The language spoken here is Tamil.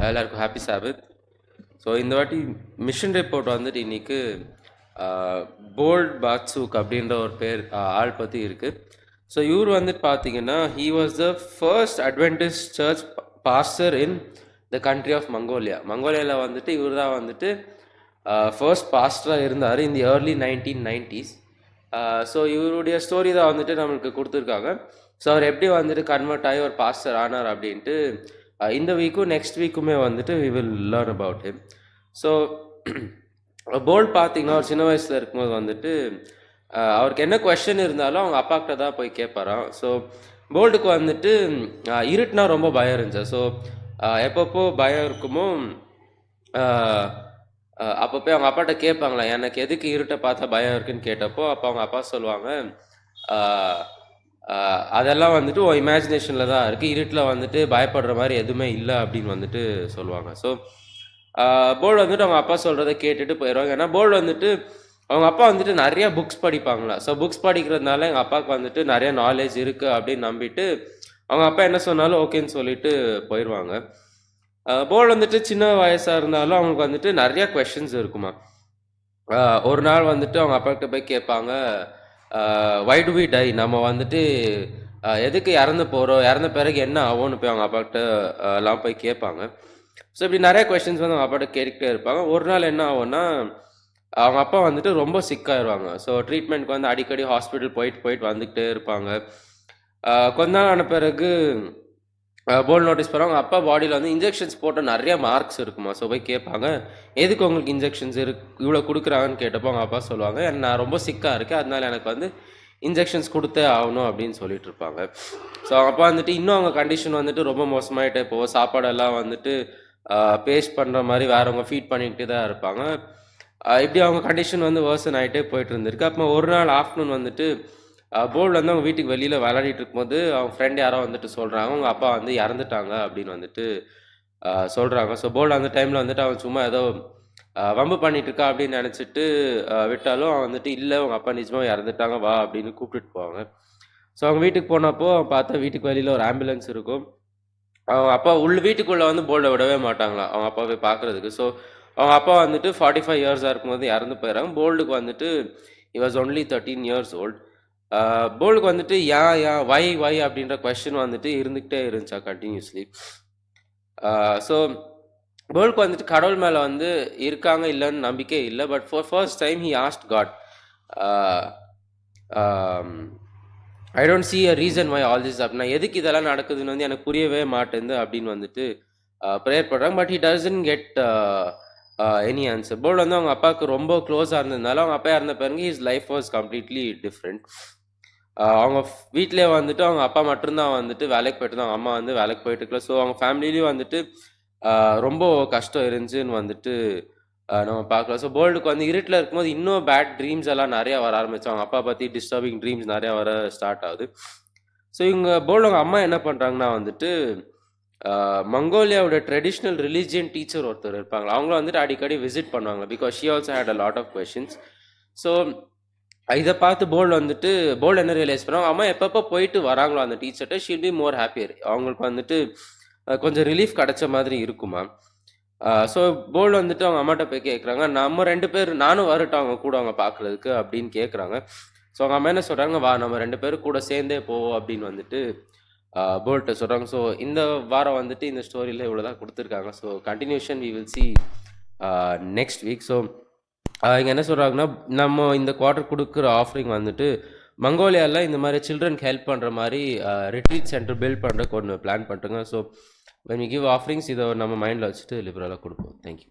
எல்லாருக்கும் ஹாப்பி சாபித். ஸோ இந்த வாட்டி மிஷன் ரிப்போர்ட் வந்துட்டு இன்னைக்கு போல்ட் பாத்சூக் அப்படின்ற ஒரு பேர் ஆள் பற்றி இருக்குது. ஸோ இவர் வந்துட்டு பார்த்தீங்கன்னா he was the first Adventist church pastor in the country of Mongolia. மங்கோலியாவில் வந்துட்டு இவர் தான் வந்துட்டு ஃபர்ஸ்ட் பாஸ்டராக இருந்தார் இந்த ஏர்லி 1990s. ஸோ இவருடைய ஸ்டோரி தான் வந்துட்டு நம்மளுக்கு கொடுத்துருக்காங்க. ஸோ அவர் எப்படி வந்துட்டு கன்வெர்ட் ஆகி ஒரு பாஸ்டர் ஆனார் அப்படின்ட்டு இந்த வீக்கும் நெக்ஸ்ட் வீக்குமே வந்துட்டு we will learn about him. So போல்ட் பார்த்தீங்கன்னா ஒரு சின்ன வயசில் இருக்கும்போது வந்துட்டு அவருக்கு என்ன கொஷின் இருந்தாலும் அவங்க அப்பாக்கிட்ட தான் போய் கேட்பாராம். ஸோ போல்டுக்கு வந்துட்டு இருட்டுனா ரொம்ப பயம் இருந்துச்சு. ஸோ எப்பப்போ பயம் இருக்குமோ அப்போ போய் அவங்க அப்பாட்ட கேட்பாங்களா, எனக்கு எதுக்கு இருட்டை பார்த்தா பயம் இருக்குன்னு கேட்டப்போ அப்போ அவங்க அப்பா சொல்லுவாங்க, அதெல்லாம் வந்துட்டு உன் இமேஜினேஷனில் தான் இருக்குது, இருட்டில் வந்துட்டு பயப்படுற மாதிரி எதுவுமே இல்லை அப்படின்னு வந்துட்டு சொல்லுவாங்க. ஸோ போல்டு வந்துட்டு அவங்க அப்பா சொல்கிறத கேட்டுட்டு போயிடுவாங்க. ஏன்னா போல்டு வந்துட்டு அவங்க அப்பா வந்துட்டு நிறையா புக்ஸ் படிப்பாங்களா. ஸோ புக்ஸ் படிக்கிறதுனால எங்கள் அப்பாவுக்கு வந்துட்டு நிறைய நாலேஜ் இருக்குது அப்படின்னு நம்பிட்டு அவங்க அப்பா என்ன சொன்னாலும் ஓகேன்னு சொல்லிட்டு போயிடுவாங்க. போல்டு வந்துட்டு சின்ன வயசாக இருந்தாலும் அவங்களுக்கு வந்துட்டு நிறைய கொஷின்ஸ் இருக்குமா. ஒரு நாள் வந்துட்டு அவங்க அப்பாக்கிட்ட போய் கேட்பாங்க, வை டு வி டை, நம்ம வந்துட்டு எதுக்கு இறந்து போகிறோம், இறந்த பிறகு என்ன ஆகும்னு போய் அவங்க அப்பாக்கிட்ட எல்லாம் போய் கேட்பாங்க. ஸோ இப்படி நிறைய கொஷின்ஸ் வந்து அவங்க அப்பாட்ட கேட்டுக்கிட்டே இருப்பாங்க. ஒரு நாள் என்ன ஆகும்னா அவங்க அப்பா வந்துட்டு ரொம்ப சிக்காயிருவாங்க. ஸோ ட்ரீட்மெண்ட்க்கு வந்து அடிக்கடி ஹாஸ்பிட்டல் போயிட்டு வந்துக்கிட்டே இருப்பாங்க. கொஞ்ச நாள் ஆன பிறகு போல்டு நோட்டீஸ் பண்ணுவாங்க, அப்பா பாடியில் வந்து இன்ஜெக்ஷன்ஸ் போட்ட நிறைய மார்க்ஸ் இருக்குமா. ஸோ போய் கேட்பாங்க, எதுக்கு உங்களுக்கு இன்ஜெக்ஷன்ஸ் இவ்வளோ கொடுக்குறாங்கன்னு கேட்டப்போ அவங்க அப்பா சொல்லுவாங்க, நான் ரொம்ப சிக்காக இருக்கேன், அதனால எனக்கு வந்து இன்ஜெக்ஷன்ஸ் கொடுத்தே ஆகணும் அப்படின்னு சொல்லிட்டு இருப்பாங்க. ஸோ அவங்க அப்பா வந்துட்டு இன்னும் அவங்க கண்டிஷன் வந்துட்டு ரொம்ப மோசமாகிட்டே போவோம். சாப்பாடெல்லாம் வந்துட்டு பேஸ்ட் பண்ணுற மாதிரி வேறவங்க ஃபீட் பண்ணிக்கிட்டே தான் இருப்பாங்க. இப்படி அவங்க கண்டிஷன் வந்து வேர்சன் ஆகிட்டே போயிட்டு இருந்திருக்கு. அப்போ ஒரு நாள் ஆஃப்டர்நூன் வந்துட்டு போல்டு வந்து அவங்க வீட்டுக்கு வெளியில் விளையாடிட்டு இருக்கும்போது அவங்க ஃப்ரெண்ட் யாரோ வந்துட்டு சொல்கிறாங்க, அவங்க அப்பா வந்து இறந்துட்டாங்க அப்படின்னு வந்துட்டு சொல்கிறாங்க. ஸோ போல்டு அந்த டைமில் வந்துட்டு அவன் சும்மா ஏதோ வம்பு பண்ணிட்டு இருக்கா அப்படின்னு நினச்சிட்டு விட்டாலும் அவன் வந்துட்டு இல்லை அவங்க அப்பா நிஜமாக இறந்துட்டாங்க வா அப்படின்னு கூப்பிட்டுட்டு போவாங்க. ஸோ அவங்க வீட்டுக்கு போனப்போ பார்த்தா வீட்டுக்கு வெளியில் ஒரு ஆம்புலன்ஸ் இருக்கும். அவங்க அப்பா வீட்டுக்குள்ளே வந்து போல்டை விடவே மாட்டாங்களா அவங்க அப்பாவை பார்க்குறதுக்கு. ஸோ அவங்க அப்பா வந்துட்டு 45 இயர்ஸாக இருக்கும்போது இறந்து போயிடறாங்க. போல்டுக்கு வந்துட்டு he was only 13 years old. போல்டுக்கு வந்துட்டு ஏன் வை அப்படின்ற கொஸ்டின் வந்துட்டு இருந்துக்கிட்டே இருந்துச்சா கண்டினியூஸ்லி. ஸோ போல்டுக்கு வந்துட்டு கடவுள் மேலே வந்து இருக்காங்க இல்லைன்னு நம்பிக்கை இல்லை. But for first time he asked God, I don't see a reason why all this, அப்படின்னா எதுக்கு இதெல்லாம் நடக்குதுன்னு வந்து எனக்கு புரியவே மாட்டேங்குது அப்படின்னு வந்துட்டு ப்ரேயர் பண்ணுறாங்க. But he doesn't get any answer. போல்டு வந்து அவங்க அப்பாவுக்கு ரொம்ப க்ளோஸாக இருந்ததுனால அவங்க அப்பா இறந்த பிறகு his life was completely different. அவங்க வீட்டிலே வந்துட்டு அவங்க அப்பா மட்டும்தான் வந்துட்டு வேலைக்கு போயிட்டு தான், அவங்க அம்மா வந்து வேலைக்கு போயிட்டு இருக்கல. ஸோ அவங்க ஃபேமிலிலையும் வந்துட்டு ரொம்ப கஷ்டம் இருந்துச்சுன்னு வந்துட்டு நம்ம பார்க்கலாம். ஸோ போல்டுக்கு வந்து இருட்டில் இருக்கும்போது இன்னும் பேட் ட்ரீம்ஸ் எல்லாம் நிறையா வர ஆரம்பிச்சு, அவங்க அப்பா பற்றி டிஸ்டர்பிங் ட்ரீம்ஸ் நிறையா வர ஸ்டார்ட் ஆகுது. ஸோ இவங்க போல்டு அவங்க அம்மா என்ன பண்ணுறாங்கன்னா வந்துட்டு மங்கோலியாவோட ட்ரெடிஷ்னல் ரிலீஜியன் டீச்சர் ஒருத்தர் இருப்பாங்க, அவங்கள வந்துட்டு அடிக்கடி விசிட் பண்ணுவாங்க. Because she also had a lot of questions. So இதை பார்த்து போல்டு என்ன ரியலைஸ் பண்ணுவாங்க, அம்மா எப்பப்போ போயிட்டு வராங்களோ அந்த டீச்சர்கிட்ட ஷீல் பி மோர் ஹாப்பியர், அவங்களுக்கு வந்துட்டு கொஞ்சம் ரிலீஃப் கிடைச்ச மாதிரி இருக்குமா. ஸோ போல்டு வந்துட்டு அவங்க அம்மாட்ட போய் கேட்குறாங்க, நம்ம 2 பேர் நானும் வரட்டும் அவங்க கூட அவங்க பார்க்குறதுக்கு அப்படின்னு கேட்குறாங்க. ஸோ அவங்க அம்மா என்ன சொல்கிறாங்க, வா நம்ம 2 பேரும் கூட சேர்ந்தே போவோம் அப்படின்னு வந்துட்டு போல்ட்ட சொல்கிறாங்க. ஸோ இந்த வாரம் வந்துட்டு இந்த ஸ்டோரியில் இவ்வளோ தான் கொடுத்துருக்காங்க. So continuation we will see next week. So இங்கே என்ன சொல்கிறாங்கன்னா, நம்ம இந்த குவார்ட்டர் கொடுக்குற ஆஃபரிங் வந்துட்டு மங்கோலியாவில் இந்த மாதிரி சில்ட்ரனுக்கு ஹெல்ப் பண்ணுற மாதிரி ரிட்ரீட் சென்டர் பில்ட் பண்ணுறதுக்கு ஒன்று பிளான் பண்ணுறோங்க. So when we give offerings இதை நம்ம மைண்டில் வச்சுட்டு லிபரலாக கொடுப்போம். தேங்க்யூ.